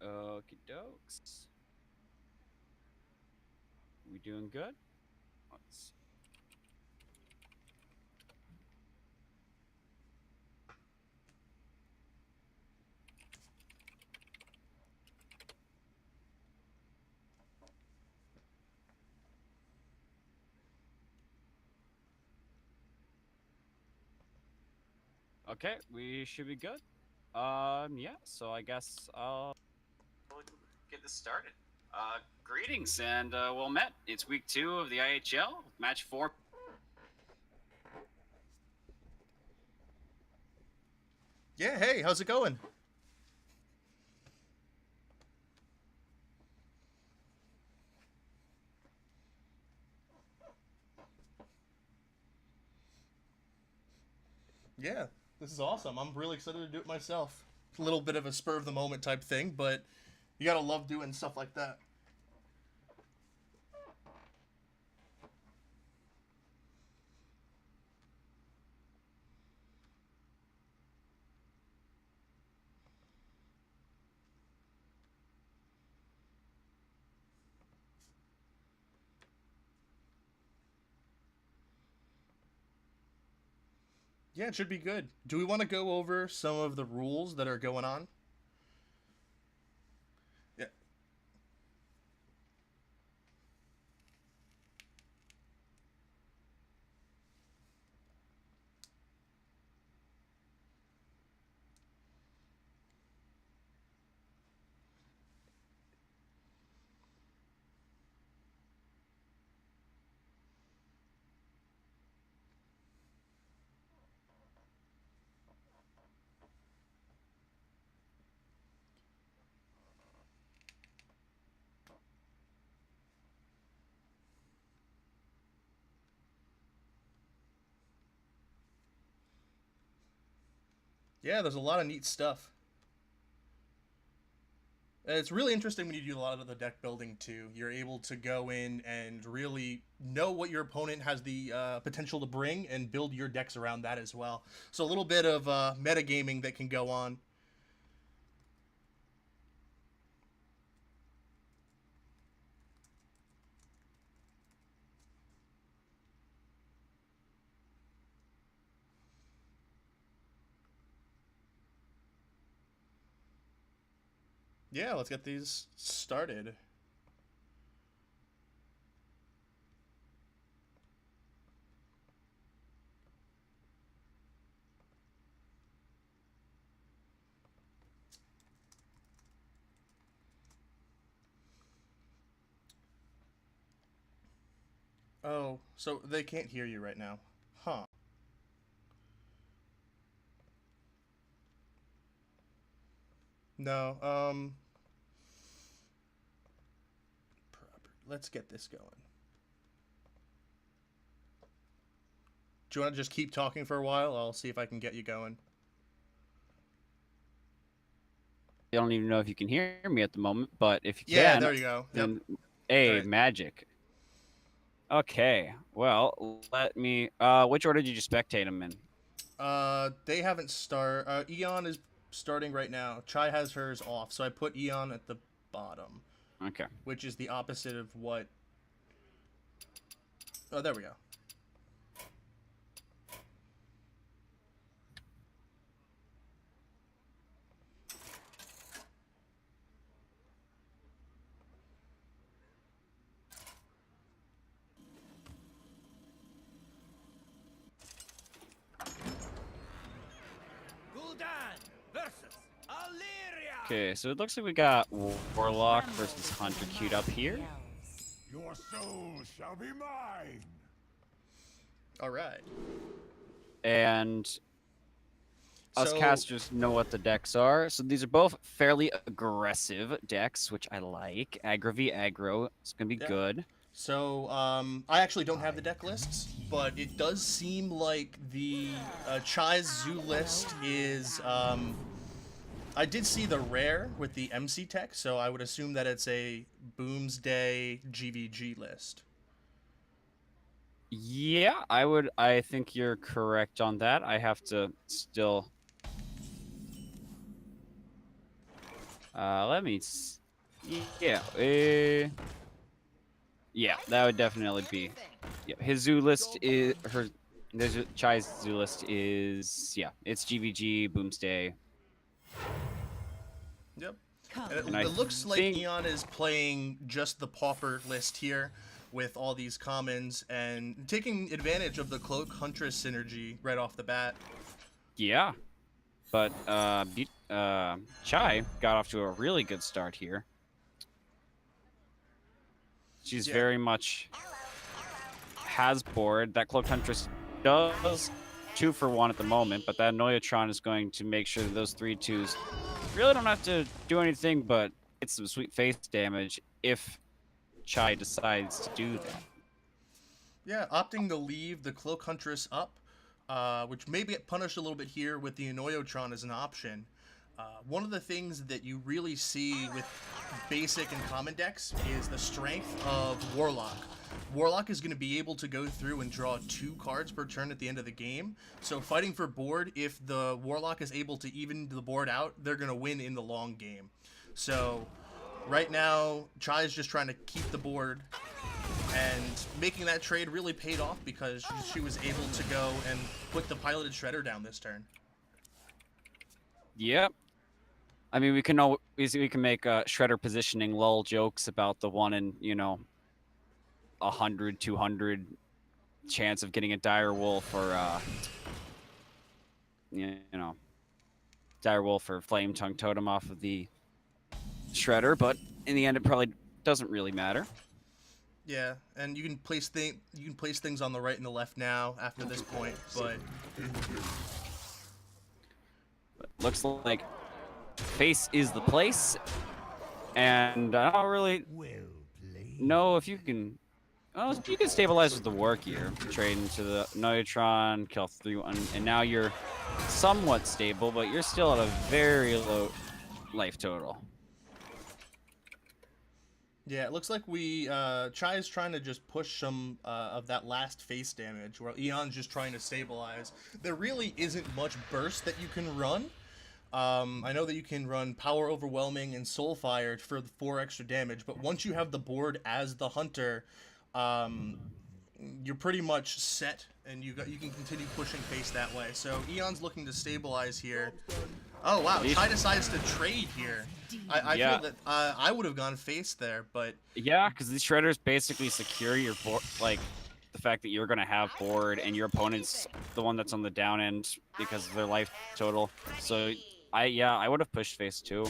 Okie dokes. We doing good? Let's. Okay, we should be good. Yeah. So I guess we'll get this started. Greetings and well met. It's week 2 of the IHL, match 4. Yeah, hey, how's it going? Yeah, this is awesome. I'm really excited to do it myself. It's a little bit of a spur of the moment type thing, but you gotta love doing stuff like that. Yeah, it should be good. Do we want to go over some of the rules that are going on? Yeah. Yeah, there's a lot of neat stuff. It's really interesting when you do a lot of the deck building too. You're able to go in and really know what your opponent has the potential to bring and build your decks around that as well. So a little bit of metagaming that can go on. Yeah, let's get these started. Oh, so they can't hear you right now. Huh. No, let's get this going. Do you want to just keep talking for a while? I'll see if I can get you going. I don't even know if you can hear me at the moment, but if you Yeah, can, there you go. Yep. then All a right. magic. Okay. Well, let me. Which order did you spectate them in? They haven't start. Eon is starting right now. Chai has hers off, so I put Eon at the bottom, Okay. which is the opposite of what. Oh, there we go. Gul'dan versus Illyria! Okay, so it looks like we got Warlock versus Hunter queued up here. Your soul shall be mine. All right. And us So, casters know what the decks are. So these are both fairly aggressive decks, which I like. Aggro v aggro. It's going to be yeah. good. So, I actually don't have the deck lists, but it does seem like the Chai's Zoo list is. I did see the rare with the MC tech, so I would assume that it's a Boomsday GVG list. Yeah, I think you're correct on that. I have to still. Let me. Yeah. Yeah, that would definitely be. Yeah, his zoo list is her. There's Chai's zoo list is it's GVG, Boomstay, Yep. Come. And and I it looks like think Eon is playing just the pauper list here with all these commons and taking advantage of the Cloak Huntress synergy right off the bat. yeah, but Chai got off to a really good start here. She's Yeah. very much has board. That Cloak Huntress does 2-for-1 at the moment, but that Noyatron is going to make sure that those 3/2s really don't have to do anything but get some sweet face damage if Chai decides to do that. Yeah, opting to leave the Cloak Huntress up, which may get punished a little bit here with the Enoyotron as an option. One of the things that you really see with basic and common decks is the strength of Warlock. Warlock is going to be able to go through and draw 2 cards per turn at the end of the game. So fighting for board, if the Warlock is able to even the board out, they're going to win in the long game. So right now, Chai is just trying to keep the board, and making that trade really paid off because she was able to go and put the piloted Shredder down this turn. Yep. I mean, we can make Shredder positioning lull jokes about the 1 in 100, 200 chance of getting a dire wolf or dire wolf or flame tongue totem off of the Shredder, but in the end, it probably doesn't really matter. Yeah, and you can place things on the right and the left now after this point, but Looks like face is the place, and I don't really Well played. know if you can. Oh, you can stabilize with the war gear, trade into the Neutron, kill 3/1, and now you're somewhat stable, but you're still at a very low life total. yeah, it looks like Chai is trying to just push some of that last face damage, while Eon's just trying to stabilize. There really isn't much burst that you can run. I know that you can run Power Overwhelming and Soulfire for the 4 extra damage, but once you have the board as the hunter, you're pretty much set, and you can continue pushing face that way. So Eon's looking to stabilize here. Oh wow, Chai decides to trade here. I Yeah. feel that I would have gone face there, but Yeah, because these shredders basically secure your board, like the fact that you're gonna have board and your opponent's the one that's on the down end because of their life total. So I would have pushed face too.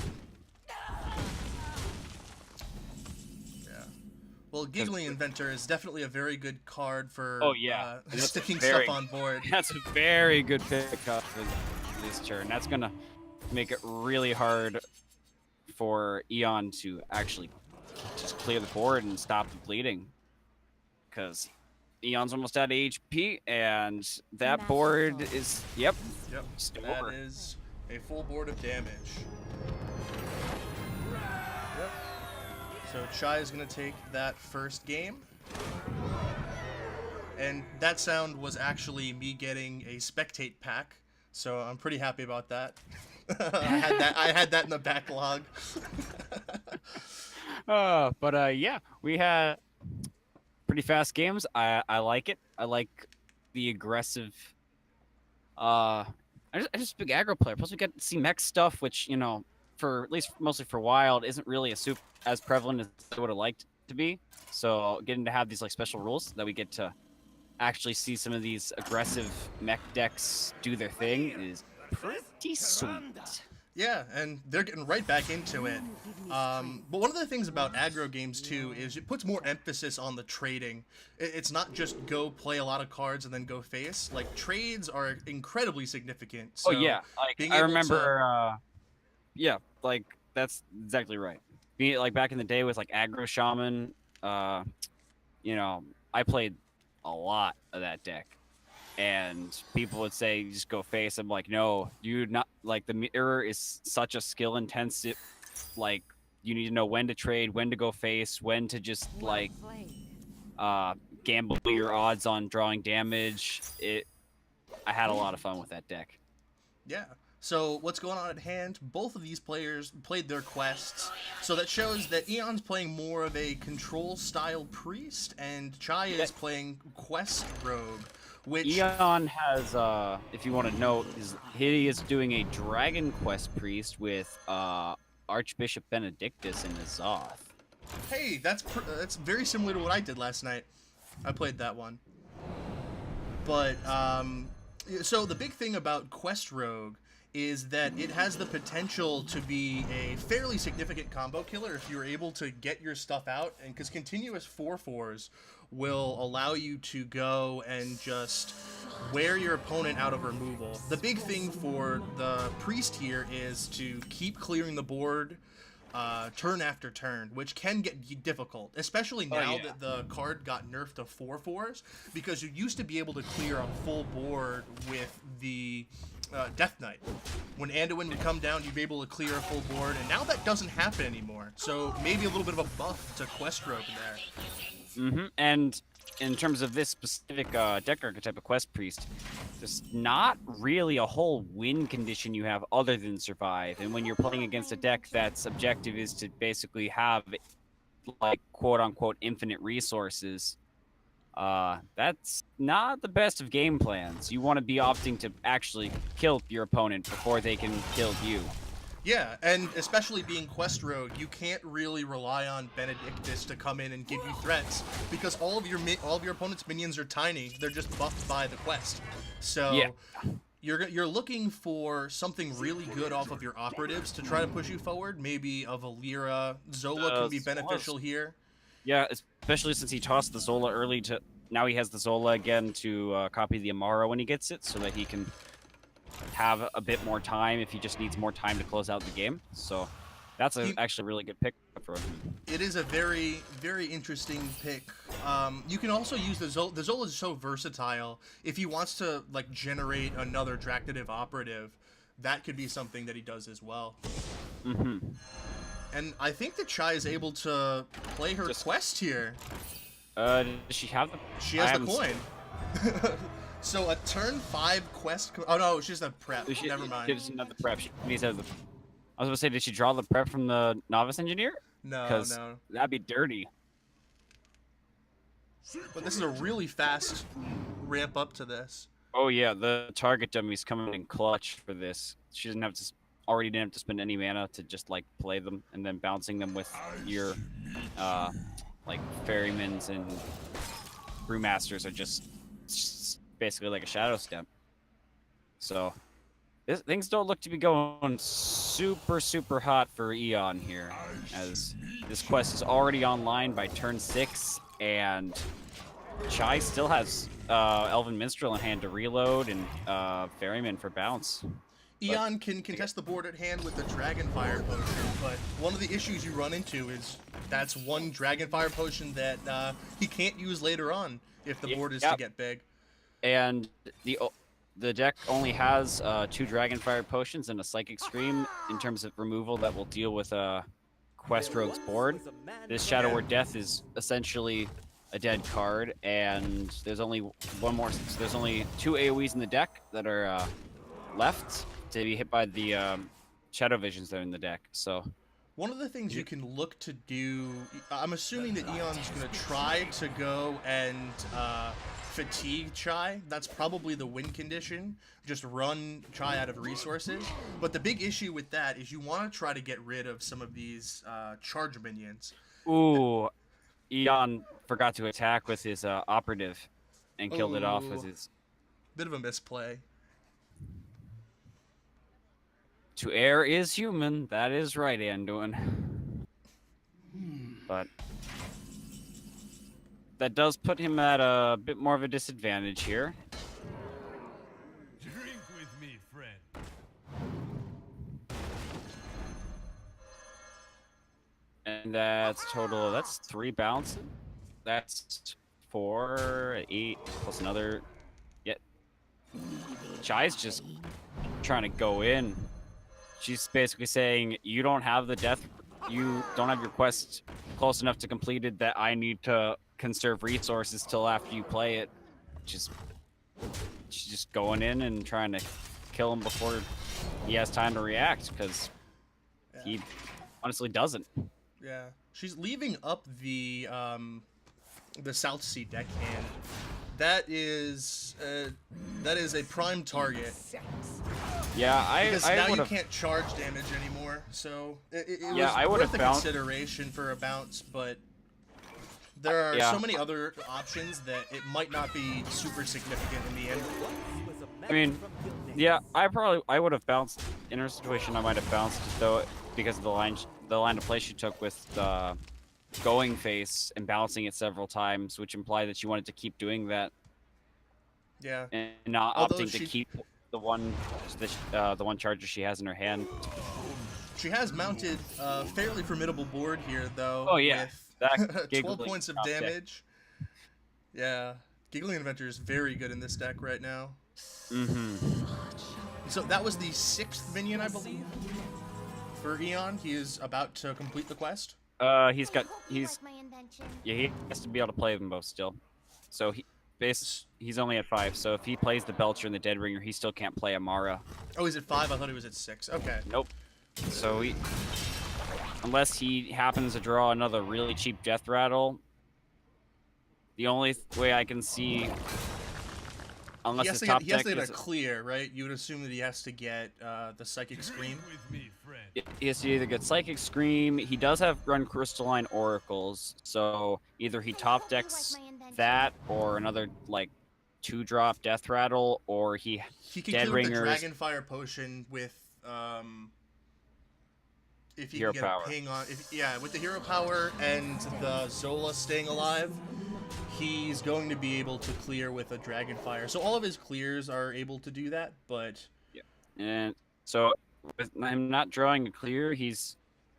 yeah. Well, Giggling Inventor is definitely a very good card for Oh, yeah. That's sticking very- stuff on board. That's a very good pickup for this turn. That's gonna make it really hard for Eon to actually just clear the board and stop the bleeding, because Eon's almost out of HP, and that board is Yep. still That over. is a full board of damage. Yep. So Chai is going to take that first game. And that sound was actually me getting a spectate pack, so I'm pretty happy about that. I had that in the backlog. Yeah, we had pretty fast games. I like it. I like the aggressive. I'm just a big aggro player. Plus, we get to see mech stuff, which for at least mostly for Wild, isn't really as prevalent as I would have liked to be. So getting to have these like special rules that we get to actually see some of these aggressive mech decks do their thing is pretty sweet. Yeah, and they're getting right back into it. But one of the things about aggro games too is it puts more emphasis on the trading. It's not just go play a lot of cards and then go face. Like trades are incredibly significant. So Oh yeah, like being I able remember. Yeah, like that's exactly right. Being like back in the day with like aggro shaman, I played a lot of that deck, and people would say just go face. I'm like, no, you not like the mirror is such a skill intensive. Like you need to know when to trade, when to go face, when to just like gamble your odds on drawing damage. I had a lot of fun with that deck. Yeah. So what's going on at hand? Both of these players played their quests, so that shows that Eon's playing more of a control-style priest, and Chai is playing quest rogue, which... Eon has, if you want to know, he is doing a Dragon Quest priest with Archbishop Benedictus in Azoth. Hey, that's very similar to what I did last night. I played that one. But, so the big thing about Quest Rogue is that it has the potential to be a fairly significant combo killer if you're able to get your stuff out, and because continuous 4/4s will allow you to go and just wear your opponent out of removal. The big thing for the priest here is to keep clearing the board turn after turn, which can get difficult, especially now that the card got nerfed to 4/4s, because you used to be able to clear a full board with the Death Knight. When Anduin would come down, you'd be able to clear a full board, and now that doesn't happen anymore. So maybe a little bit of a buff to Quest Rogue there. And in terms of this specific deck archetype of Quest Priest, there's not really a whole win condition you have other than survive. And when you're playing against a deck that's objective is to basically have, like, quote-unquote infinite resources, that's not the best of game plans. You want to be opting to actually kill your opponent before they can kill you. Yeah, and especially being Quest Rogue, you can't really rely on Benedictus to come in and give you threats, because all of your opponent's minions are tiny. They're just buffed by the quest. So you're looking for something really good off of your operatives to try to push you forward. Maybe a Valeera, Zola can be beneficial here. Yeah, especially since he tossed the Zola early to... Now he has the Zola again to copy the Amara when he gets it, so that he can have a bit more time if he just needs more time to close out the game. So that's actually a really good pick for him. It is a very, very interesting pick. You can also use the Zola. The Zola is so versatile. If he wants to, like, generate another Draconitive operative, that could be something that he does as well. And I think that Chai is able to play her quest here. Does she have the... She has the coin. So a turn 5 quest... Oh no, she doesn't have prep. Never mind. She doesn't have the prep. She needs to have the... I was going to say, did she draw the prep from the Novice Engineer? No, no. That'd be dirty. But this is a really fast ramp up to this. Oh yeah, the target dummy's coming in clutch for this. She doesn't have to... Already didn't have to spend any mana to just, like, play them, and then bouncing them with your, like, Ferrymans and Brewmasters are just basically like a Shadow Step. So, things don't look to be going super, super hot for Eon here, as this quest is already online by turn 6, and Chai still has Elven Minstrel in hand to reload, and Ferryman for bounce. Eon can contest the board at hand with the Dragonfire Potion, but one of the issues you run into is that's one Dragonfire Potion that he can't use later on if the board is to get big. And the deck only has 2 Dragonfire Potions and a Psychic Scream in terms of removal that will deal with Quest Rogue's board. This Shadow Word Death is essentially a dead card, and there's only one more. So there's only 2 AoEs in the deck that are left to be hit by the Shadow Visions that are in the deck. So one of the things you can look to do, I'm assuming that Eon's going to try to go and fatigue Chai. That's probably the win condition. Just run Chai out of resources. But the big issue with that is you want to try to get rid of some of these charge minions. Ooh, Eon forgot to attack with his operative and killed it off with his... Bit of a misplay. To err is human. That is right, Anduin. But that does put him at a bit more of a disadvantage here. Drink with me, friend. And that's total. That's 3 bounces. That's 4, 8 plus another. Chai's just trying to go in. She's basically saying, you don't have the death, you don't have your quest close enough to completed that I need to conserve resources till after you play it. She's just going in and trying to kill him before he has time to react because Yeah. he honestly doesn't. Yeah, she's leaving up the South Sea deckhand. That is a prime target Yeah, because I now you would have. can't charge damage anymore. So it Yeah, was I would've worth a found- consideration for a bounce, but there are Yeah. so many other options that it might not be super significant in the end. I mean, yeah, I would have bounced in her situation. I might have bounced though because of the line of play she took with going face and balancing it several times, which implied that she wanted to keep doing that Yeah. and not Although opting to she- keep the one charger she has in her hand. She has mounted a fairly formidable board here, though. Oh, yeah. With That 12 giggling points of top deck. damage. Yeah. Giggling Inventor is very good in this deck right now. Mm-hmm. So that was the 6th minion, I believe, for Eon. He is about to complete the quest. He has to be able to play them both still. So he's only at 5. So if he plays the Belcher and the Dead Ringer, he still can't play Amara. Oh, he's at 5? I thought he was at 6. Okay. Nope. So unless he happens to draw another really cheap Death Rattle, the only way I can see, unless He has his to top get, deck a is, clear, right? You would assume that he has to get the Psychic Scream. With me, friend. he has to either get Psychic Scream. He does have run Crystalline Oracles, so either he top decks that or another like 2-drop Death Rattle, or he He can Dead clear with the Ringers. Dragonfire Potion with if he Hero can get power. a ping on, with the hero power and the Zola staying alive, he's going to be able to clear with a Dragonfire. So all of his clears are able to do that, but And so, with him not drawing a clear, he's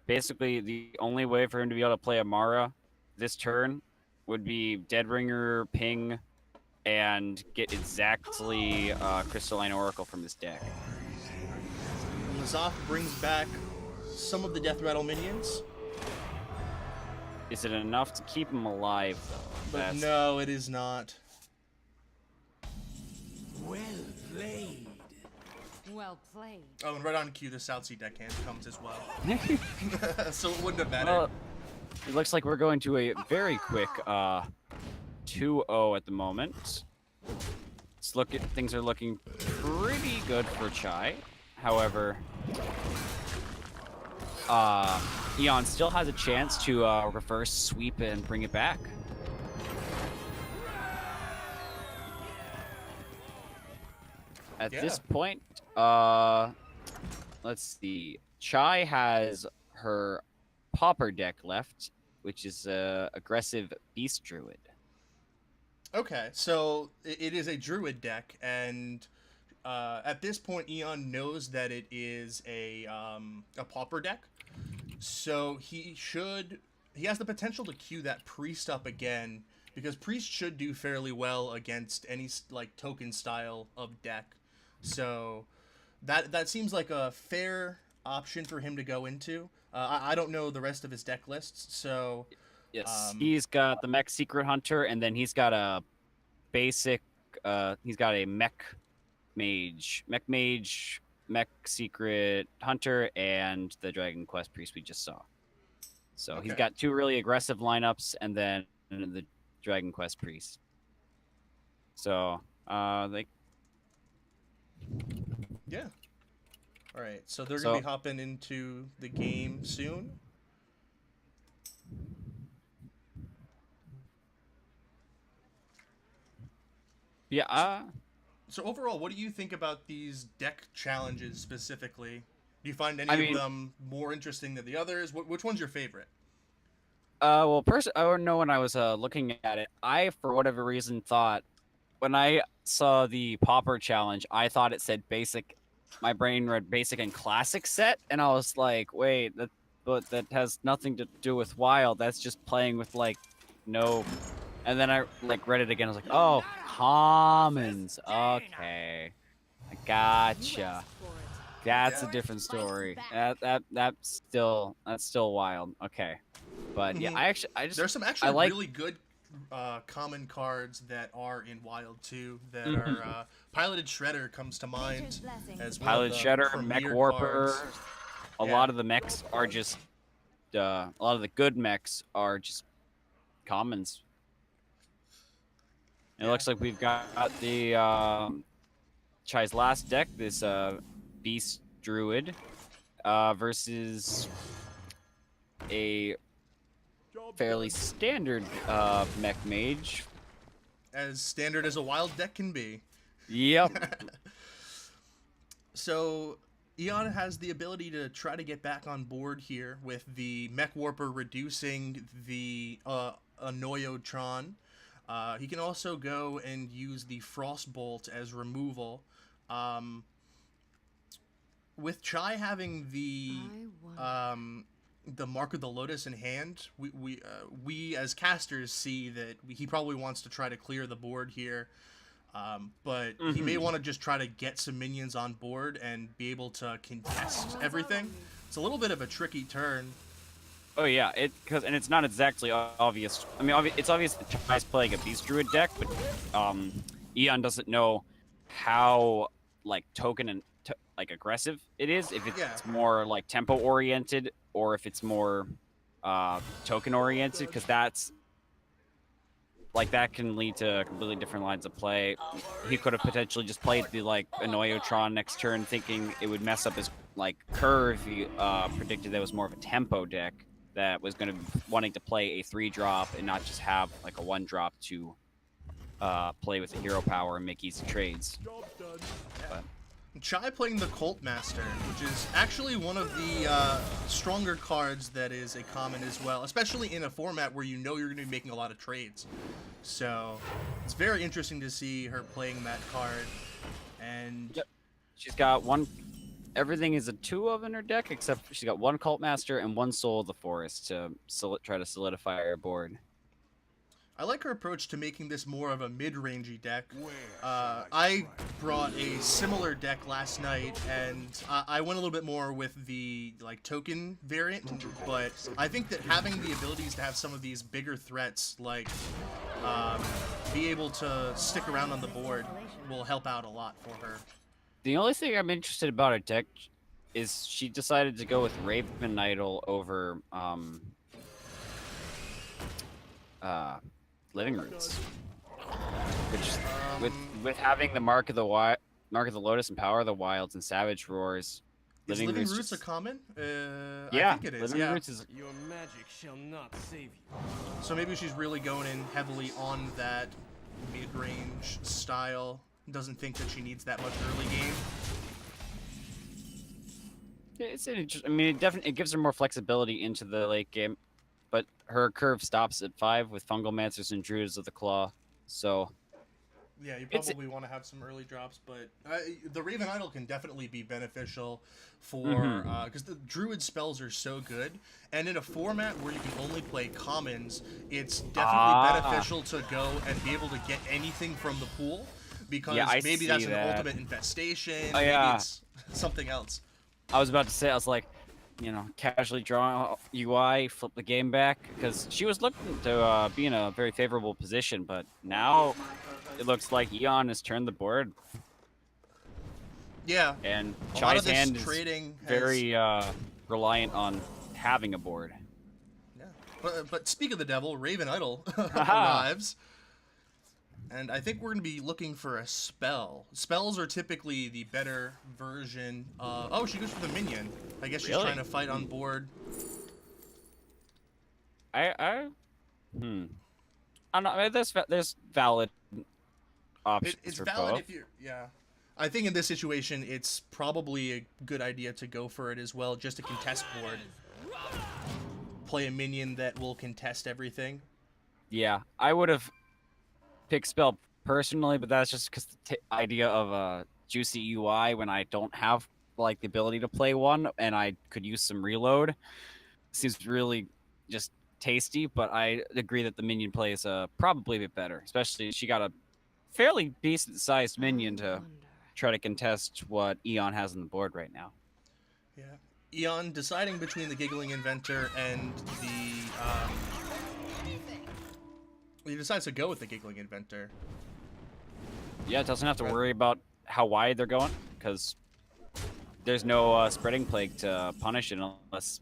basically the only way for him to be able to play Amara this turn would be Dead Ringer, Ping, and get exactly Crystalline Oracle from his deck. Lazoth brings back some of the Death Rattle minions. Is it enough to keep him alive, though? But That's- no, it is not. Well played. Well played. Oh, and right on cue, the South Sea deckhand comes as well. So it wouldn't have mattered. Well, it looks like we're going to a very quick 2-0 at the moment. Things are looking pretty good for Chai. However, Eon still has a chance to reverse sweep and bring it back. At this point, let's see. Chai has her Pauper deck left, which is aggressive Beast Druid. Okay, so it is a Druid deck, and at this point, Eon knows that it is a Pauper deck, so he has the potential to queue that Priest up again, because Priest should do fairly well against any like token style of deck. So that seems like a fair option for him to go into. I don't know the rest of his deck lists, so Yes, he's got the Mech Secret Hunter, and then he's got a basic. He's got a Mech Mage, Mech Secret Hunter, and the Dragon Quest Priest we just saw. So he's Okay. got 2 really aggressive lineups, and then the Dragon Quest Priest. So yeah. All right, so they're So- gonna be hopping into the game soon. yeah. So overall, what do you think about these deck challenges specifically? Do you find any I mean- of them more interesting than the others? Which one's your favorite? Well, I don't know when I was looking at it. I, for whatever reason, thought when I saw the Pauper challenge, I thought it said basic. My brain read basic and classic set, and I was like, wait, but that has nothing to do with wild. That's just playing with like no. And then I read it again. I was like, oh, commons. Okay, I gotcha. That's a different story. That's still wild. Okay, but yeah, Mhm. I just There's some actually like- really good common cards that are in Wild 2 that are Piloted Shredder comes to mind Nature's blessing. as one Pilot of the Shredder, Mech premier Warper. cards. A Yeah. lot of the mechs are just a lot of the good mechs are just commons. It Yeah. looks like we've got the Chai's last deck, this Beast Druid, versus a fairly standard mech mage. As standard as a Wild deck can be. Yep. So Eon has the ability to try to get back on board here with the Mech Warper reducing the Anoyotron. He can also go and use the Frostbolt as removal. With Chai having the Mark of the Lotus in hand, we as casters see that he probably wants to try to clear the board here. But he may want to just try to get some minions on board and be able to contest everything. It's a little bit of a tricky turn. Oh yeah, and it's not exactly obvious. I mean, it's obvious that Chai's playing a Beast Druid deck, but Eon doesn't know how like token and like aggressive it is. If it's Yeah. more like tempo oriented or if it's more token oriented, because that's like that can lead to completely different lines of play. He could have potentially just played the like Anoyotron next turn, thinking it would mess up his like curve. He predicted that it was more of a tempo deck that was going to be wanting to play a 3-drop and not just have like a 1-drop to play with the hero power and make easy trades. But Chai playing the Cult Master, which is actually one of the stronger cards that is a common as well, especially in a format where you know you're going to be making a lot of trades. So it's very interesting to see her playing that card. And Yep. She's got one. Everything is a 2 of in her deck, except she's got 1 Cult Master and 1 Soul of the Forest to try to solidify her board. I like her approach to making this more of a mid-rangey deck. I brought a similar deck last night, and I went a little bit more with the like token variant. But I think that having the abilities to have some of these bigger threats, like be able to stick around on the board, will help out a lot for her. The only thing I'm interested about her deck is she decided to go with Raven Idol over Living Roots, which with having the Mark of the Lotus and Power of the Wilds and Savage Roars, Is Living Roots just- a common? yeah, I think it is. Living Yeah. Roots is Your magic shall not save you. So maybe she's really going in heavily on that mid-range style. Doesn't think that she needs that much early game. it's an I mean, it gives her more flexibility into the late game, but her curve stops at 5 with Fungal Mancers and Druids of the Claw. So Yeah, you It's- probably want to have some early drops, but the Raven Idol can definitely be beneficial for because the Druid spells are so good, and in a format where you can only play commons, it's definitely beneficial to go and be able to get anything from the pool because Yeah, I maybe see that's an that. ultimate infestation. Oh, yeah. Maybe it's something else. I was about to say, I was like, casually draw UI, flip the game back, because she was looking to be in a very favorable position, but now it looks like Eon has turned the board, Yeah, and a lot of Chai's this hand is trading has, very reliant on having a board. Yeah. But speak of the devil, Raven Idol arrives. And I think we're going to be looking for a spell. Spells are typically the better version of... Oh, she goes for the minion. I guess she's Really? trying to fight on board. I don't know. There's valid options It's for valid both. if you're... Yeah. I think in this situation, it's probably a good idea to go for it as well, just to contest board. Play a minion that will contest everything. Yeah, I would have picked spell personally, but that's just because the idea of a juicy UI when I don't have like the ability to play one and I could use some reload seems really just tasty. But I agree that the minion play is probably a bit better, especially she got a fairly decent sized minion to try to contest what Eon has on the board right now. Yeah. Eon deciding between the Giggling Inventor and the he decides to go with the Giggling Inventor. Yeah, it doesn't have to Right. worry about how wide they're going, because there's no spreading plague to punish it unless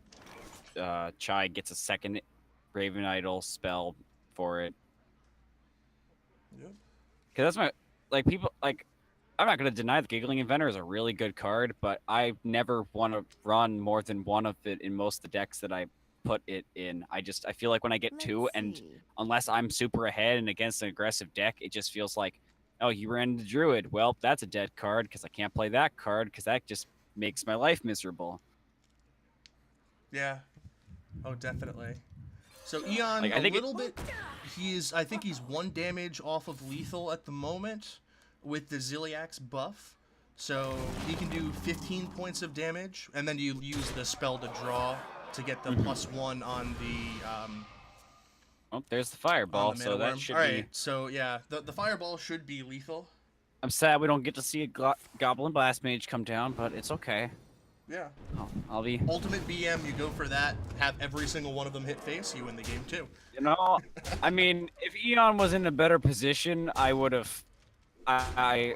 Chai gets a second Raven Idol spell for it. Yep. Because that's my people like. I'm not gonna deny the Giggling Inventor is a really good card, but I never want to run more than one of it in most of the decks that I put it in. I feel like when I get two, and unless I'm super ahead and against an aggressive deck, it just feels like, oh, you ran into Druid. Well, that's a dead card because I can't play that card because that just makes my life miserable. Yeah. Oh, definitely. So Eon, Like, I a think little bit. I think he's 1 damage off of lethal at the moment with the Ziliax buff. So he can do 15 points of damage, and then you use the spell to draw to get the +1 on the Oh, there's the fireball, on the so mana that worm. should All be. right, so yeah, the fireball should be lethal. I'm sad we don't get to see a Goblin Blast Mage come down, but it's okay. Yeah. I'll be. Ultimate BM, you go for that, have every single one of them hit face, you win the game too. You know, I mean, if Eon was in a better position, I would have. I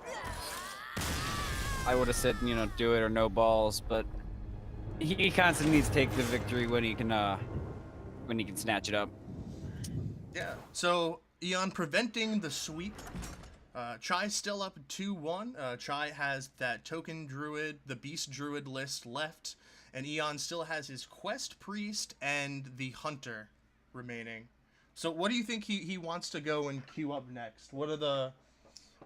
would have said, you know, do it or no balls, but he constantly needs to take the victory when he can snatch it up. Yeah. So Eon preventing the sweep. Chai's still up 2-1. Chai has that token druid, the beast druid list left, and Eon still has his quest priest and the hunter remaining. So what do you think he wants to go and queue up next? What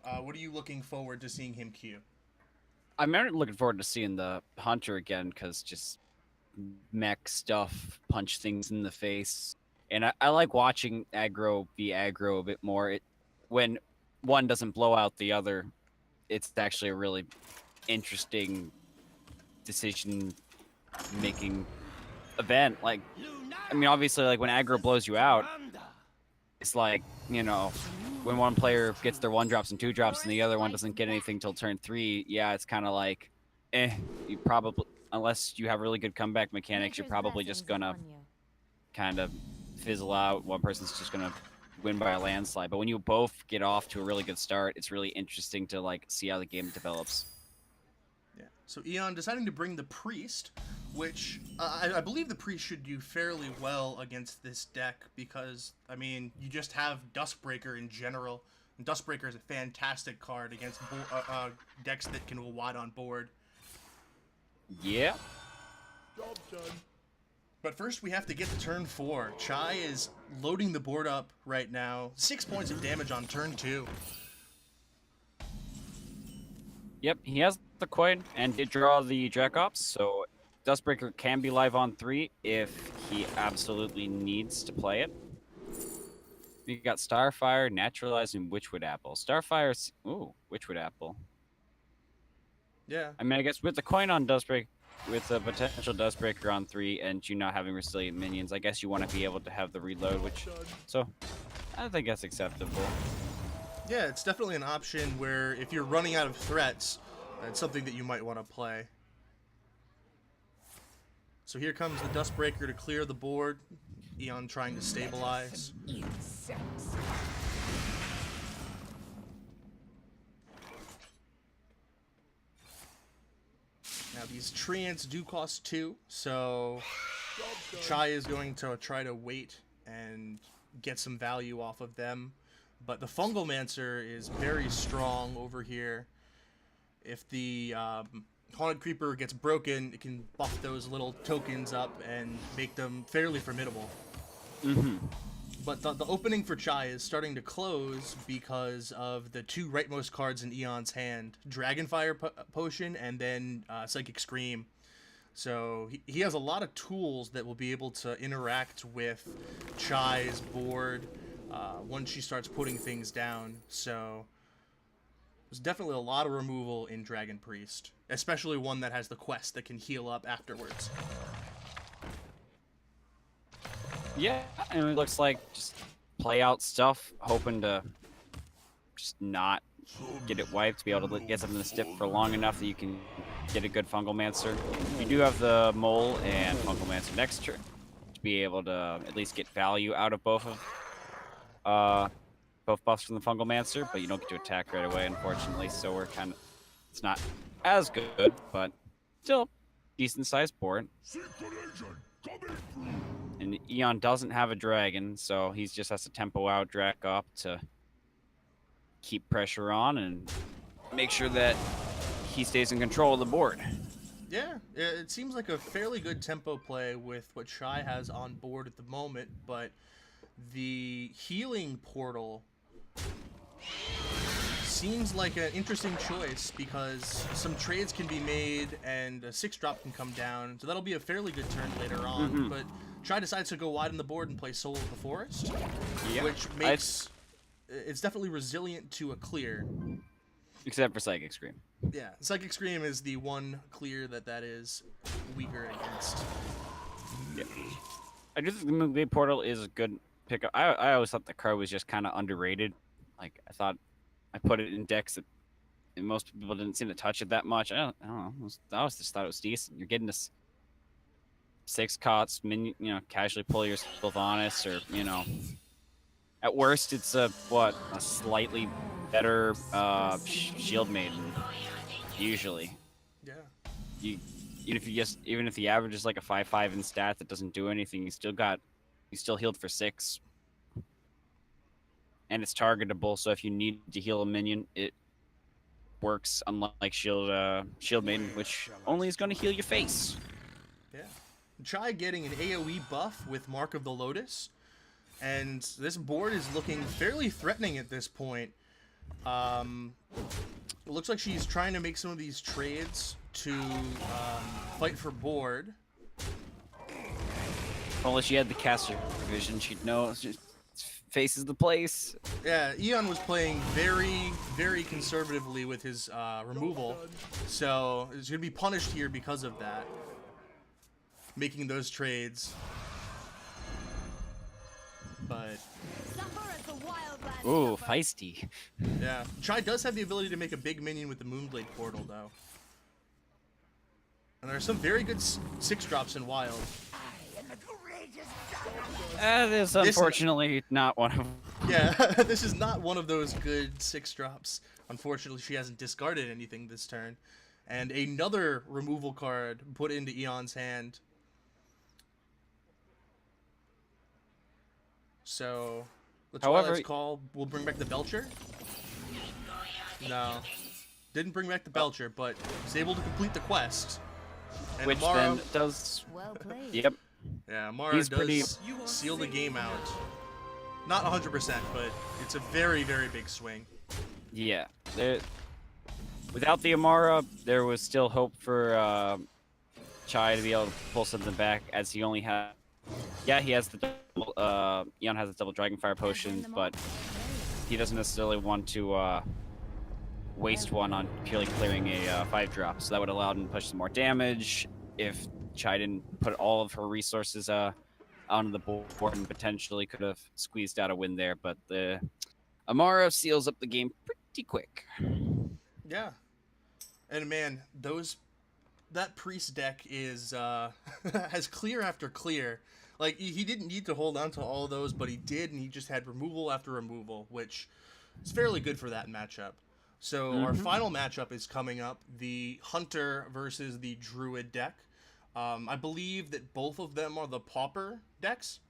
are you looking forward to seeing him queue? I'm looking forward to seeing the hunter again, because just mech stuff, punch things in the face, and I like watching aggro be aggro a bit more. When one doesn't blow out the other, it's actually a really interesting decision making event. Like, I mean, obviously, like when aggro blows you out, it's like, you know, when one player gets their 1-drops and 2-drops and the other one doesn't get anything till turn 3, yeah, it's kind of like, you probably, unless you have really good comeback mechanics, you're probably just gonna kind of fizzle out. One person's just gonna win by a landslide. But when you both get off to a really good start, it's really interesting to like see how the game develops. Yeah. So Eon deciding to bring the priest, which I believe the priest should do fairly well against this deck because, I mean, you just have Duskbreaker in general. And Duskbreaker is a fantastic card against decks that can wad on board. Yeah. Job done. But first we have to get to turn 4. Chai is loading the board up right now. 6 points of damage on turn 2. Yep, he has the coin and did draw the Dracops, so Dustbreaker can be live on 3 if he absolutely needs to play it. You got Starfire, Naturalized, and Witchwood Apple. Starfire's... Ooh, Witchwood Apple. Yeah. I mean, I guess with the coin on Dustbreaker, with the potential Dustbreaker on 3 and you not having resilient minions, I guess you want to be able to have the reload, which... So, I think that's acceptable. Yeah, it's definitely an option where if you're running out of threats, it's something that you might want to play. So here comes the Dustbreaker to clear the board. Eon trying to stabilize. Now these treants do cost 2, so Chai is going to try to wait and get some value off of them. But the Fungalmancer is very strong over here. If the Haunted Creeper gets broken, it can buff those little tokens up and make them fairly formidable. Mm-hmm. But the opening for Chai is starting to close because of the 2 rightmost cards in Eon's hand. Dragonfire Potion and then Psychic Scream. So he has a lot of tools that will be able to interact with Chai's board once she starts putting things down. So there's definitely a lot of removal in Dragon Priest. Especially one that has the quest that can heal up afterwards. Yeah, and it looks like just play out stuff, hoping to just not get it wiped, to be able to get something to stick for long enough that you can get a good Fungalmancer. You do have the Mole and Fungalmancer next turn to be able to at least get value out of both both buffs from the Fungal Mancer, but you don't get to attack right away, unfortunately. So we're kind of, it's not as good, but still decent sized board. Secret agent coming through. And Eon doesn't have a dragon, so he just has to tempo out, drag up to keep pressure on and make sure that he stays in control of the board. Yeah, it seems like a fairly good tempo play with what Shy has on board at the moment, but the healing portal seems like an interesting choice because some trades can be made and a 6-drop can come down, so that'll be a fairly good turn later on. But Shy decides to go wide on the board and play Soul of the Forest, which makes it's definitely resilient to a clear. Except for Psychic Scream. Yeah, Psychic Scream is the one clear that is weaker against. Yeah. I do think the Moonblade Portal is a good pickup. I always thought the card was just kind of underrated. Like, I thought I put it in decks that most people didn't seem to touch it that much. I don't know. I always just thought it was decent. You're getting this 6 cots, casually pull your Sylvanas, or, at worst, it's a slightly better Shield Maiden, usually. Yeah. Even if the average is like a 5/5 in stat that doesn't do anything, you still healed for 6. And it's targetable, so if you need to heal a minion, it works, unlike Shield Maiden, which only is going to heal your face. Yeah. Try getting an AoE buff with Mark of the Lotus, and this board is looking fairly threatening at this point. It looks like she's trying to make some of these trades to fight for board. Well, if she had the caster vision, she'd know face is the place. Yeah, Eon was playing very, very conservatively with his removal, so he's going to be punished here because of that. Making those trades. But ooh, feisty. yeah, Chai does have the ability to make a big minion with the Moonblade Portal, though. And there are some very good 6-drops in Wild. That is unfortunately not one of them. Yeah, this is not one of those good 6-drops. Unfortunately, she hasn't discarded anything this turn. And another removal card put into Eon's hand. So, the Twilight's Call will bring back the Belcher? No. Didn't bring back the Belcher, but was able to complete the quest. And Which Amara, then does... Well played. Yep. yeah, Amara does seal the game out. Not 100%, but it's a very, very big swing. Yeah. Without the Amara, there was still hope for Chai to be able to pull something back, as he only had... Yeah, he has the double, Eon has the double Dragonfire potion, but he doesn't necessarily want to waste one on purely clearing a 5-drop, so that would allow him to push some more damage. If Chai didn't put all of her resources onto the board, and potentially could have squeezed out a win there, but the Amara seals up the game pretty quick. Yeah. And man, that priest deck is has clear after clear. Like, he didn't need to hold on to all of those, but he did, and he just had removal after removal, which is fairly good for that matchup. So our final matchup is coming up, the Hunter versus the Druid deck. I believe that both of them are the Pauper decks.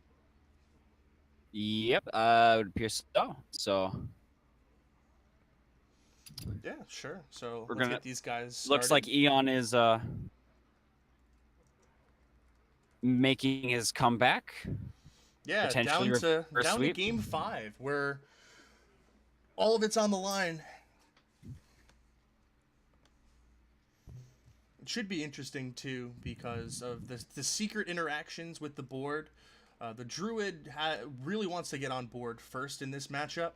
Yep, it would appear so. So yeah, sure. So we're let's gonna get these guys started. Looks like Eon is making his comeback. Yeah, potentially down to sweep. game 5, where all of it's on the line. It should be interesting too because of the secret interactions with the board. The Druid really wants to get on board first in this matchup,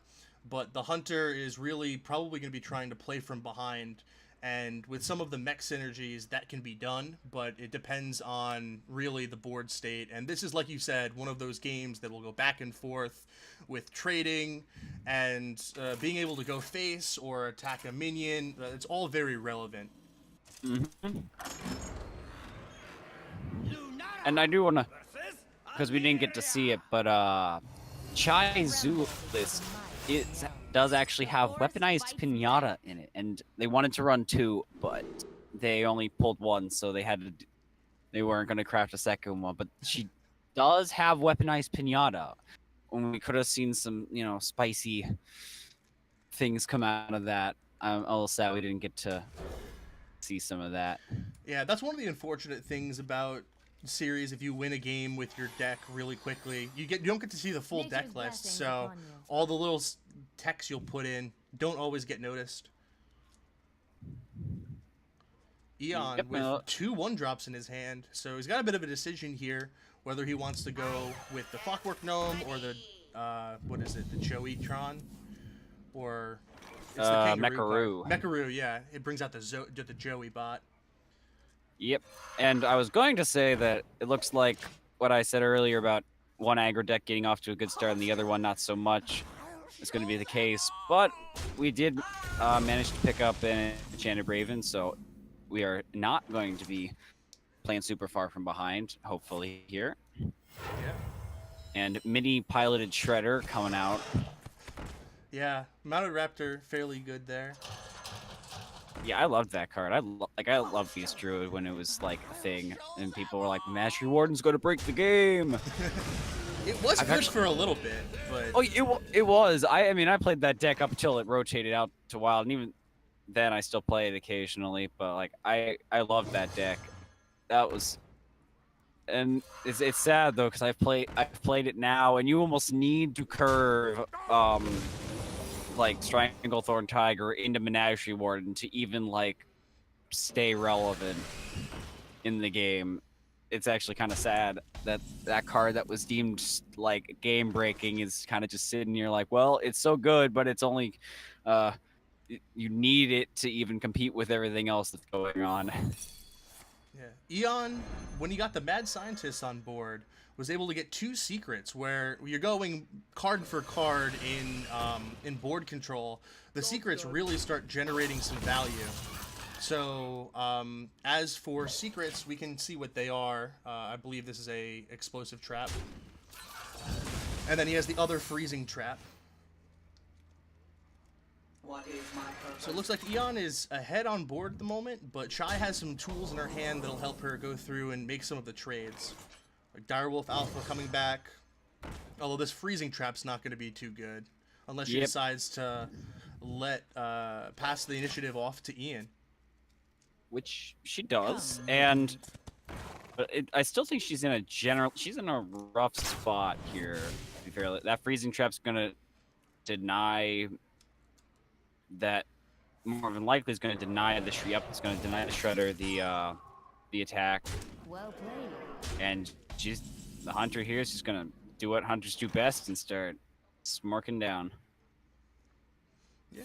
but the Hunter is really probably going to be trying to play from behind. And with some of the mech synergies, that can be done, but it depends on really the board state. And this is, like you said, one of those games that will go back and forth with trading and being able to go face or attack a minion. It's all very relevant. And I do want to, because we didn't get to see it, but Chai Zoo list does actually have weaponized pinata in it, and they wanted to run 2, but they only pulled 1, so they weren't going to craft a second one. But she does have weaponized pinata. And we could have seen some, spicy things come out of that. I'm a little sad we didn't get to see some of that. Yeah, that's one of the unfortunate things about series. If you win a game with your deck really quickly, you don't get to see the full Nature's deck list. blessings So upon you. all the little techs you'll put in don't always get noticed. Eon Yep, with 2 1-drops in his hand, so he's got a bit of a decision here whether he wants to go with the Clockwork Gnome or the what is it, the Joey-tron, or it's the Kangaroo Mecharoo. card. Mecharoo, yeah, it brings out the Joey bot. Yep. And I was going to say that it looks like what I said earlier about one aggro deck getting off to a good start and the other one not so much is going to be the case. But we did manage to pick up an Enchanted Raven, so we are not going to be playing super far from behind, hopefully, here. Yeah. And mini piloted Shredder coming out. Yeah, Mounted Raptor, fairly good there. Yeah, I loved that card. I loved Beast Druid when it was like a thing, and people were like, "Mastery Warden's going to break the game." It was I've good actually- for a little bit, but Oh, it was. I mean, I played that deck up until it rotated out to Wild, and even then, I still play it occasionally. But like, I loved that deck. That was, and it's sad though because I've played it now, and you almost need to curve like Stranglethorn Tiger into Menagerie Warden to even like stay relevant in the game. It's actually kind of sad that that card that was deemed like game breaking is kind of just sitting here like, well, it's so good, but it's only you need it to even compete with everything else that's going on. yeah. Eon, when he got the Mad Scientists on board, was able to get 2 secrets where you're going card for card in board control. The secrets really start generating some value. So as for secrets, we can see what they are. I believe this is a explosive trap, and then he has the other freezing trap. So it looks like Eon is ahead on board at the moment, but Chai has some tools in her hand that'll help her go through and make some of the trades. Like Direwolf Alpha coming back, although this freezing trap's not going to be too good unless she Yep. decides to let pass the initiative off to Ian. Which she does, and but I still think she's in a rough spot here. To be fair, that freezing trap's gonna deny that. More than likely, is gonna deny the It's gonna deny the Shredder the attack, Well played. and the Hunter here is just gonna do what Hunters do best and start smirking down. Yeah.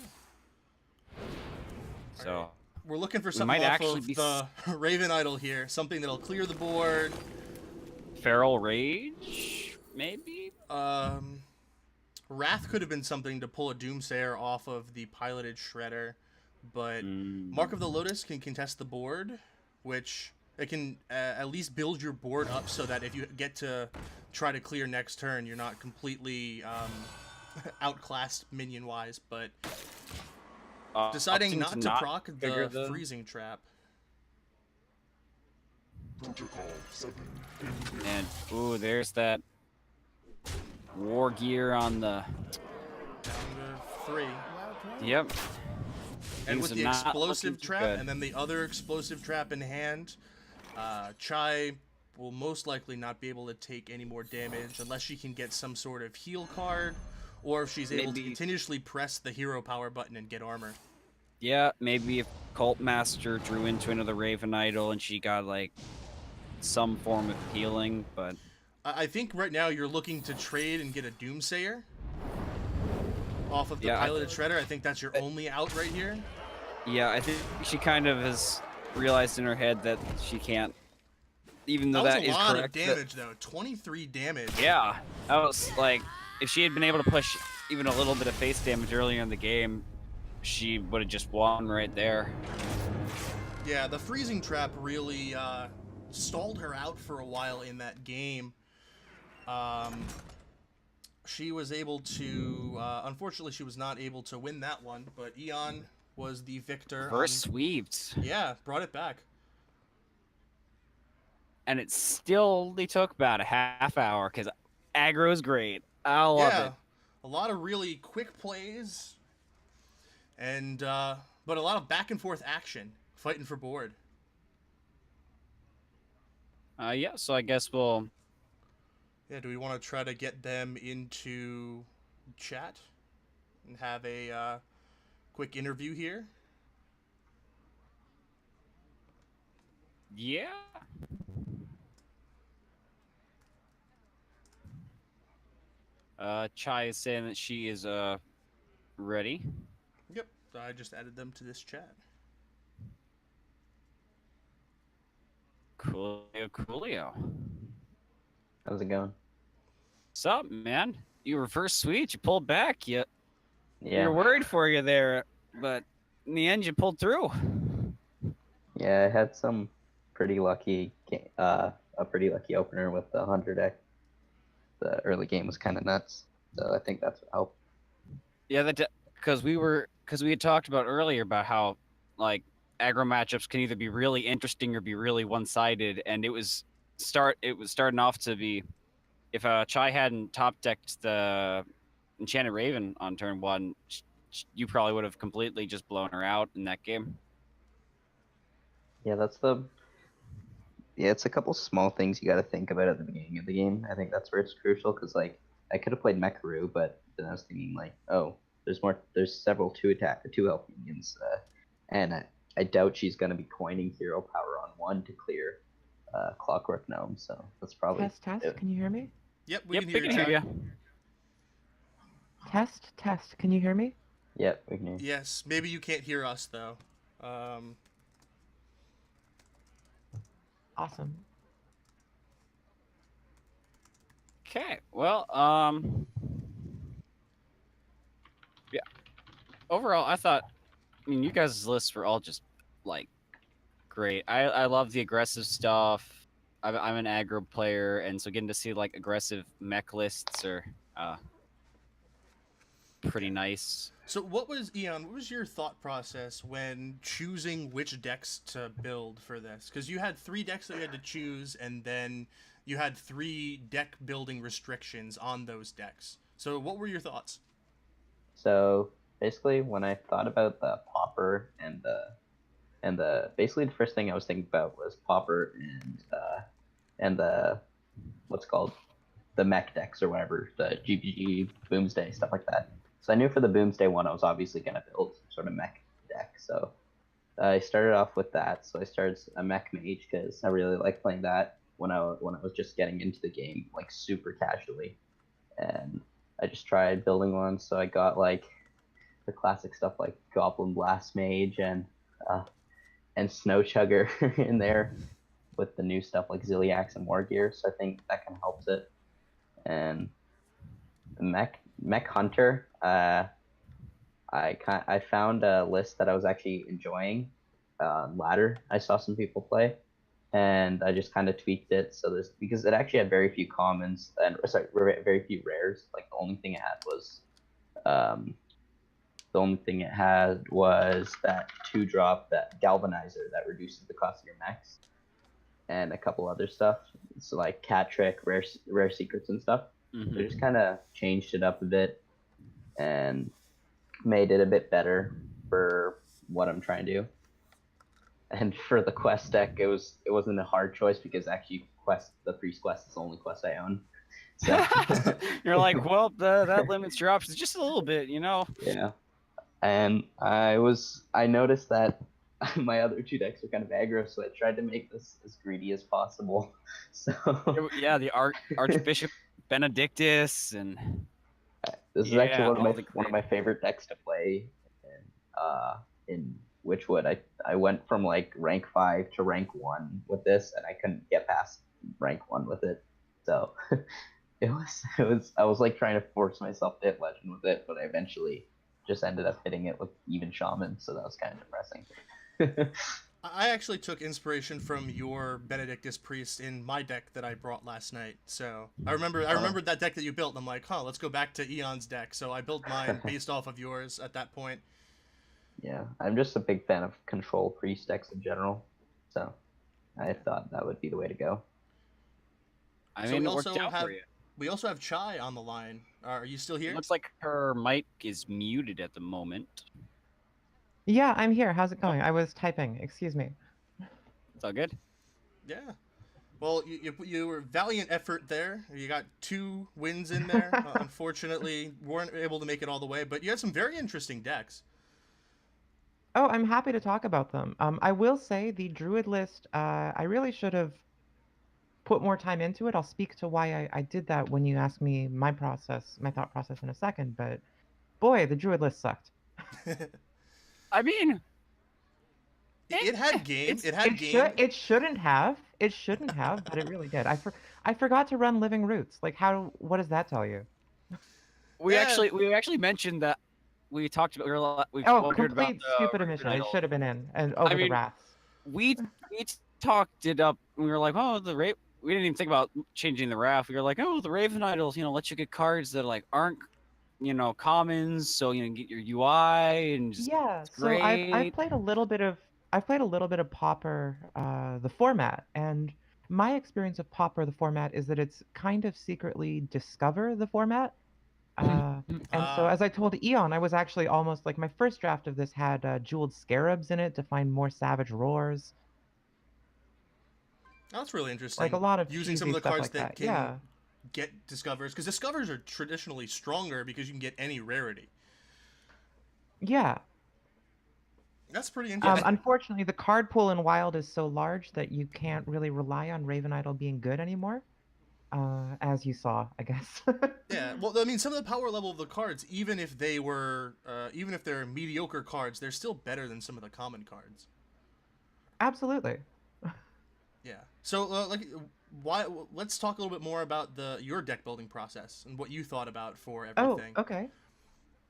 So. We're looking for We something might off actually of be the Raven Idol here. Something that'll clear the board. Feral Rage, maybe? Wrath could have been something to pull a Doomsayer off of the piloted Shredder, but Mark of the Lotus can contest the board, which it can at least build your board up so that if you get to try to clear next turn, you're not completely outclassed minion-wise, but deciding opting not to proc trigger the freezing trap. And ooh, there's that war gear on the. Down to 3. Well played. Yep. And Things with are the not explosive looking too trap, good. and then the other explosive trap in hand, Chai will most likely not be able to take any more damage unless she can get some sort of heal card, or if she's able to Maybe- continuously press the hero power button and get armor. Yeah, maybe if Cult Master drew into another Raven Idol and she got like some form of healing, but I think right now you're looking to trade and get a Doomsayer off of the Yeah, piloted Shredder. I think that's your only out right here. yeah, I think she kind of has realized in her head that she can't. Even though That was that a is lot correct. of damage, though. 23 damage. Yeah, that was like if she had been able to push even a little bit of face damage earlier in the game, she would have just won right there. Yeah, the freezing trap really stalled her out for a while in that game. she was able to. Unfortunately, she was not able to win that one, but Eon was the victor. First sweeps. Yeah, brought it back. And it still only took about a half hour because aggro is great. I love Yeah, it. a lot of really quick plays, and but a lot of back and forth action, fighting for board. Yeah, so I guess we'll. Yeah, do we want to try to get them into chat and have a quick interview here? Yeah. Chai is saying that she is ready. Yep, I just added them to this chat. Coolio. How's it going? What's up, man? You were first sweet. You pulled back. You Yeah. were worried for you there, but in the end, you pulled through. Yeah, I had some pretty lucky a pretty lucky opener with the 100 deck. The early game was kind of nuts, so I think that's what helped. Yeah, that because we had talked about earlier about how like aggro matchups can either be really interesting or be really one-sided, and it was starting off to be if Chai hadn't top decked the Enchanted Raven on turn one, you probably would have completely just blown her out in that game. Yeah, it's a couple small things you got to think about at the beginning of the game. I think that's where it's crucial because like I could have played Mekaru, but then I was thinking like, oh, there's several two health minions, and I doubt she's gonna be coining hero power on one to clear Clockwork Gnome, so that's probably Test. it. Can you hear me? Yep, we Yep, can we hear can hear you. you. Test. Can you hear me? Yep, we can hear. Yes, maybe you can't hear us though. Awesome. Okay, well, yeah. Overall, I mean, you guys' lists were all just like great. I love the aggressive stuff. I'm an aggro player, and so getting to see like aggressive mech lists are pretty nice. So what was Eon? What was your thought process when choosing which decks to build for this? Because you had 3 decks that you had to choose, and then you had 3 deck building restrictions on those decks. So what were your thoughts? So basically, when I thought about the Pauper and the basically the first thing I was thinking about was Pauper and the what's called the mech decks or whatever, the GPG Boomsday stuff like that. So I knew for the Boomsday one I was obviously gonna build some sort of mech deck. So I started off with that. So I started a mech mage because I really like playing that when I was just getting into the game like super casually, and I just tried building one. So I got like the classic stuff like Goblin Blast Mage and Snow Chugger in there with the new stuff like Ziliax and War Gear. So I think that can help it. And the Mech Hunter, I found a list that I was actually enjoying. Ladder, I saw some people play, and I just kind of tweaked it. So because it actually had very few commons and very few rares. Like the only thing it had was that 2-drop, that Galvanizer that reduces the cost of your mechs, and a couple other stuff. So like Cat Trick, rare secrets and stuff. Mm-hmm. So just kind of changed it up a bit and made it a bit better for what I'm trying to do. And for the quest deck, it wasn't a hard choice because actually the priest quest is the only quest I own. So You're like, well, that limits your options just a little bit, you know. Yeah. And I noticed that my other 2 decks are kind of aggro, so I tried to make this as greedy as possible. So Yeah, the Archbishop Benedictus and this is actually one of my great. favorite decks to play in Witchwood. I went from like rank 5 to rank 1 with this, and I couldn't get past rank 1 with it. So it was I was like trying to force myself to hit legend with it, but I eventually just ended up hitting it with even shaman, so that was kind of depressing. I actually took inspiration from your Benedictus priest in my deck that I brought last night. So I remembered that deck that you built. And I'm like, huh, let's go back to Eon's deck. So I built mine based off of yours at that point. Yeah, I'm just a big fan of control priest decks in general, so I thought that would be the way to go. I So mean, we it worked also out have for you. we also have Chai on the line. Are you still It here? looks like her mic is muted at the moment. Yeah, I'm here. How's it Oh. going? I was typing. Excuse me. It's all good. Yeah. Well, you were valiant effort there. You got 2 wins in there. Unfortunately, weren't able to make it all the way, but you had some very interesting decks. Oh, I'm happy to talk about them. I will say the Druid list, I really should have put more time into it. I'll speak to why I did that when you ask me my thought process in a second, but boy, the Druid list sucked. I mean, It had game. It had game. It shouldn't have. It shouldn't have, but it really did. I forgot to run Living Roots. Like what does that tell you? we Yeah. actually mentioned that we talked about we Oh, wondered about complete the stupid omission. It Raven should have been in and over the mean, wraths. we talked it up. And we were like, oh, we didn't even think about changing the raft. We were like, oh, the Raven Idols, let you get cards that like aren't, commons. So get your UI and just Yeah, it's so I've great. played a little bit of Pauper, the format, and my experience of Pauper, the format, is that it's kind of secretly discover the format. And so, as I told Eon, I was actually almost like my first draft of this had jeweled scarabs in it to find more savage roars. That's really interesting. Like a lot of using some of cheesy the stuff cards like that that. can Yeah. get discovers, because discovers are traditionally stronger because you can get any rarity. Yeah. That's pretty interesting. Unfortunately, the card pool in Wild is so large that you can't really rely on Raven Idol being good anymore. As you saw, I guess. Yeah, well, I mean, some of the power level of the cards, even if they're mediocre cards, they're still better than some of the common cards. Absolutely. Yeah. So, let's talk a little bit more about your deck building process and what you thought about for everything. Oh, okay.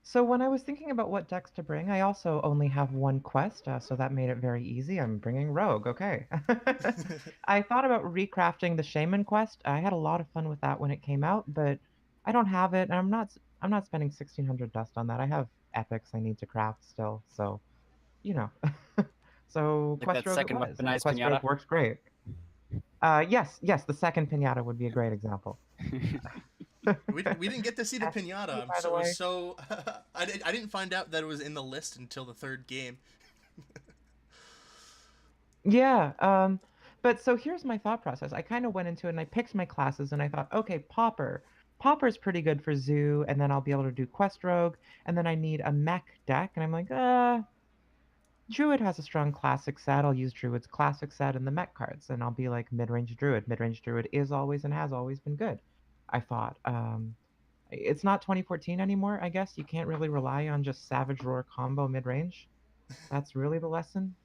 So when I was thinking about what decks to bring, I also only have one quest, so that made it very easy. I'm bringing Rogue, okay. I thought about recrafting the Shaman quest. I had a lot of fun with that when it came out, but I don't have it, and I'm not spending 1,600 dust on that. I have epics I need to craft still, so So Like Quest that Rogue second it was. weaponized Quest pinata? Rogue works great. Yes, the second pinata would be a great example. we didn't get to see the pinata. by the way. I didn't find out that it was in the list until the 3rd game. Yeah, but so here's my thought process. I kind of went into it and I picked my classes and I thought, okay, Pauper. Pauper's pretty good for Zoo, and then I'll be able to do Quest Rogue, and then I need a mech deck, and I'm like, Druid has a strong classic set. I'll use Druid's classic set and the mech cards, and I'll be like mid-range Druid. Mid-range Druid is always and has always been good, I thought. It's not 2014 anymore, I guess. You can't really rely on just Savage Roar combo mid-range. That's really the lesson.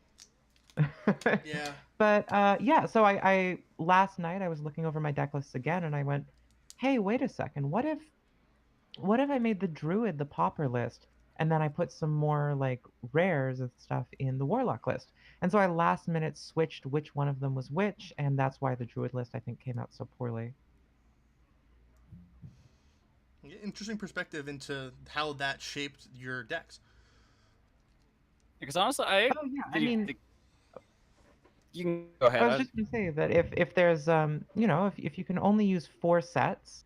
Yeah. But yeah, so I last night I was looking over my deck lists again, and I went, hey, wait a second. What if I made the Druid the Pauper list, and then I put some more like rares and stuff in the Warlock list? And so I last minute switched which one of them was which, and that's why the Druid list I think came out so poorly. Interesting perspective into how that shaped your decks. Because honestly, Oh yeah, I mean, you can go ahead. I was just gonna say that if there's if you can only use 4 sets,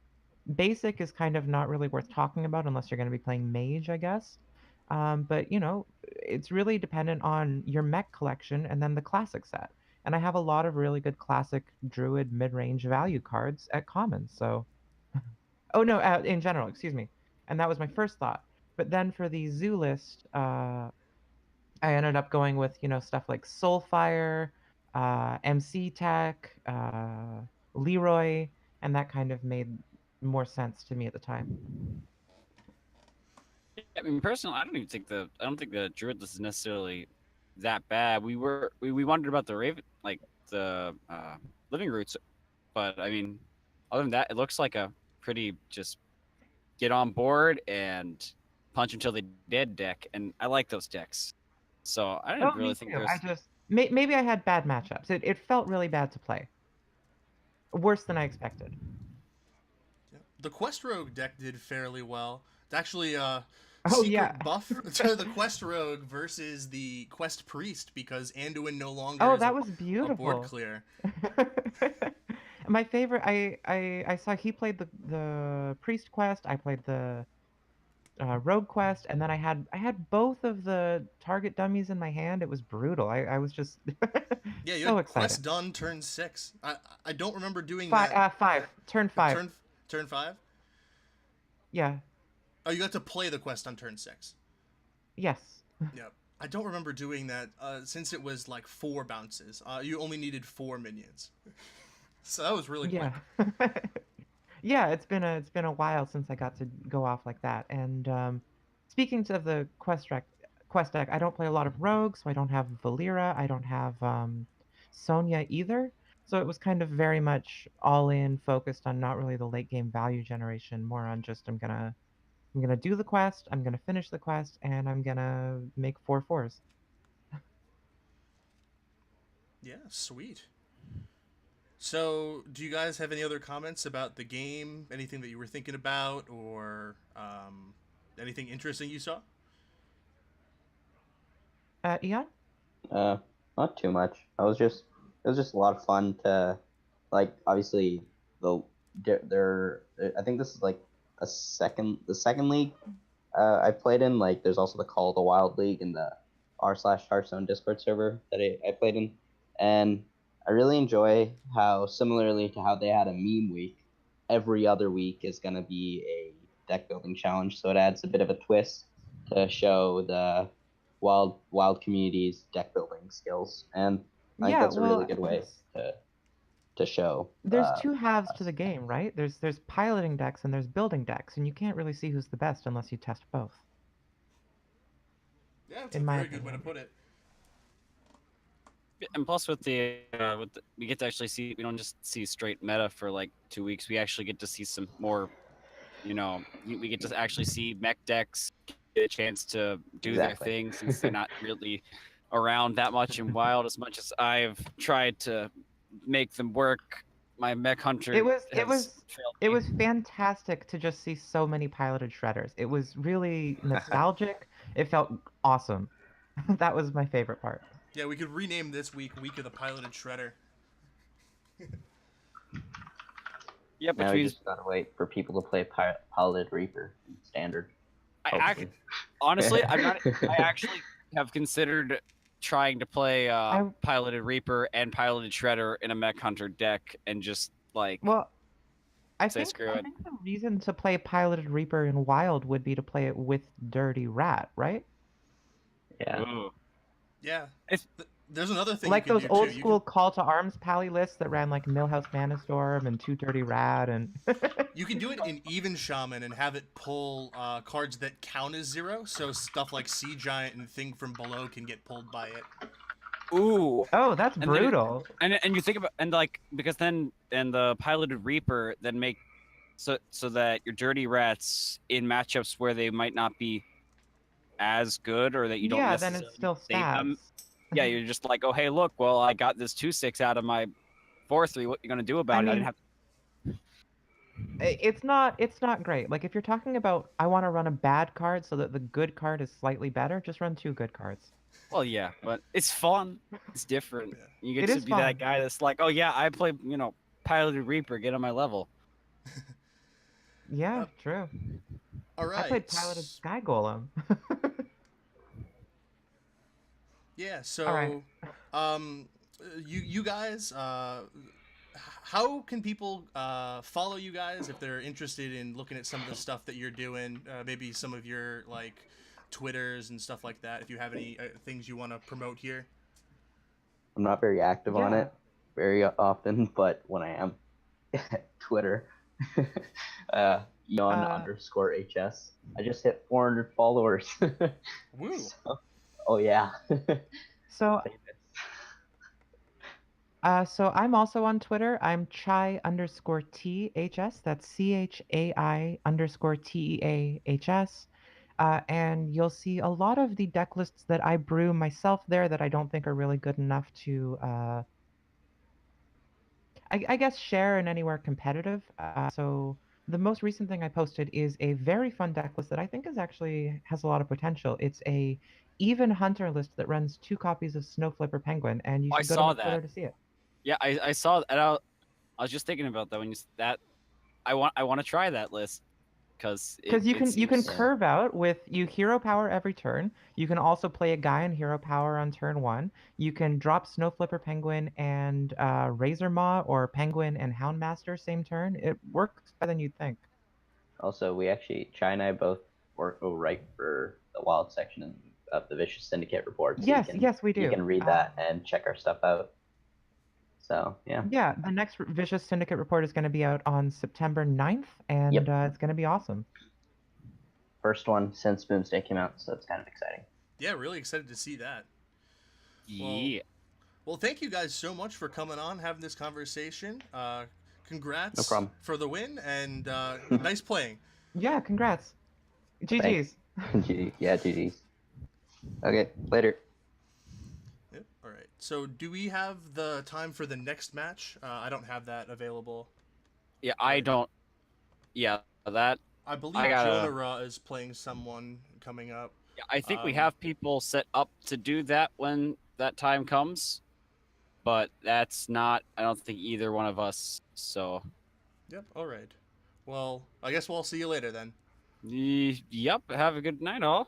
basic is kind of not really worth talking about unless you're going to be playing mage, I guess. But it's really dependent on your mech collection and then the classic set. And I have a lot of really good classic druid mid-range value cards at common. So, oh no, in general, excuse me. And that was my first thought. But then for the zoo list, I ended up going with stuff like Soulfire, MC Tech, Leroy, and that kind of made more sense to me at the time. I mean, personally, I don't think the Druid list is necessarily that bad. We wondered about the Raven, like the Living Roots, but I mean, other than that, it looks like a pretty just get on board and punch until they dead deck, and I like those decks. So I didn't really think there's. Maybe I had bad matchups. It felt really bad to play. Worse than I expected. Yeah. The Quest Rogue deck did fairly well. It's actually Oh secret yeah. buff to the Quest Rogue versus the Quest Priest because Anduin no longer Oh, is that was a board beautiful. clear. My favorite, I saw he played the priest quest. I played the rogue quest, and then I had both of the target dummies in my hand. It was brutal. I was just Yeah, you so had excited. Quest done turn 6. I don't remember doing Five, that. five, turn 5. Turn 5. Yeah. Oh, you got to play the quest on turn 6. Yes. Yep. I don't remember doing that since it was like 4 bounces. You only needed 4 minions. So that was really quick. Yeah. Yeah, it's been a while since I got to go off like that. And speaking of the quest deck, I don't play a lot of rogues, so I don't have Valera, I don't have Sonya either. So it was kind of very much all in, focused on not really the late game value generation, more on just I'm gonna do the quest, I'm gonna finish the quest, and I'm gonna make 4/4s. Yeah, sweet. So, do you guys have any other comments about the game? Anything that you were thinking about, or anything interesting you saw? Eon? Uh, Not too much. It was just a lot of fun to, like, obviously the there. I think this is like the second league I played in. Like, there's also the Call of the Wild League and the r/Hearthstone Discord server that I played in, and I really enjoy how, similarly to how they had a meme week, every other week is gonna be a deck building challenge. So it adds a bit of a twist to show the wild community's deck building skills, and I think Yeah, that's a really well, good way to show. there's two halves to the game, right? There's piloting decks and there's building decks, and you can't really see who's the best unless you test both. Yeah, that's a In my very good way to opinion. put it. And plus, we get to actually see. We don't just see straight meta for like 2 weeks. We actually get to see some more. We get to actually see mech decks get a chance to do their Exactly. thing since they're not really around that much in wild as much as I've tried to make them work. My mech hunter It was it has was failed it me. was fantastic to just see so many piloted shredders. It was really nostalgic. It felt awesome. That was my favorite part. Yeah, we could rename this week Week of the Piloted Shredder. Yeah, Now which we means just gotta wait for people to play Piloted Reaper in standard. I honestly, I actually have considered trying to play I piloted Reaper and piloted Shredder in a mech hunter deck and just like well, I say think screw I it. think the reason to play piloted Reaper in Wild would be to play it with Dirty Rat, right? Yeah. Ooh. Yeah. It's- There's another thing Like you can those do old too. You school Call to Arms pally lists that ran like Millhouse Manastorm and Two Dirty Rat and you can do it in Even Shaman and have it pull cards that count as 0. So stuff like Sea Giant and Thing from Below can get pulled by it. Ooh. Oh, that's And then brutal. And you think about and like because then and the piloted Reaper then make so that your dirty rats in matchups where they might not be as good or that you don't Yeah, then necessarily it's still save them. stats. Yeah, you're just like, oh hey, look, well I got this 2/6 out of my 4/3. What you gonna do about I it? I mean, didn't have. it's not great. Like if you're talking about I want to run a bad card so that the good card is slightly better, just run 2 good cards. Well, yeah, but it's fun. It's different. Yeah. You get It to is be that fun. guy that's like, oh yeah, I play, piloted Reaper, get on my level. Yeah, true. All I right. played piloted Sky Golem. Yeah. All right. So, you guys, how can people follow you guys if they're interested in looking at some of the stuff that you're doing? Maybe some of your like Twitters and stuff like that. If you have any things you want to promote here. I'm not very active on Yeah. it very often, but when I am, Twitter, Yon underscore HS. I just hit 400 followers. Woo. Oh yeah. So so I'm also on Twitter. I'm Chai_THS. That's CHAI_TEAHS. and you'll see a lot of the deck lists that I brew myself there that I don't think are really good enough to, I guess, share in anywhere competitive. So the most recent thing I posted is a very fun deck list that I think is actually has a lot of potential. It's a even hunter list that runs 2 copies of Snowflipper Penguin, and you I should go saw to my Twitter that. to see it. Yeah, I saw and I was just thinking about that when you that I want to try that list because Because you can seems curve out with you hero power every turn. You can also play a guy in hero power on turn 1. You can drop Snowflipper Penguin and Razor Maw or Penguin and Houndmaster same turn. It works better than you'd think. Also, we actually, Chai and I both write for the wild section of the Vicious Syndicate report. So Yes, yes, we You do. can read that and check our stuff out. So, yeah. Yeah, the next Vicious Syndicate report is going to be out on September 9th, and Yep. it's going to be awesome. First one since Boomsday came out, so it's kind of exciting. Yeah, really excited to see that. yeah. Well, thank you guys so much for coming on, having this conversation. Congrats No problem. for the win, and nice playing. Yeah, congrats. GG's. Yeah, GG's. Okay, later. Yep. All right. So, do we have the time for the next match? I don't have that available. Yeah, I don't. Yeah, that. I believe I gotta- Jonah Ra is playing someone coming up. Yeah, I think we Um, have people set up to do that when that time comes, but that's not. I don't think either one of us. So. Yep. All right. Well, I guess we'll see you later then. Yep. Have a good night, all.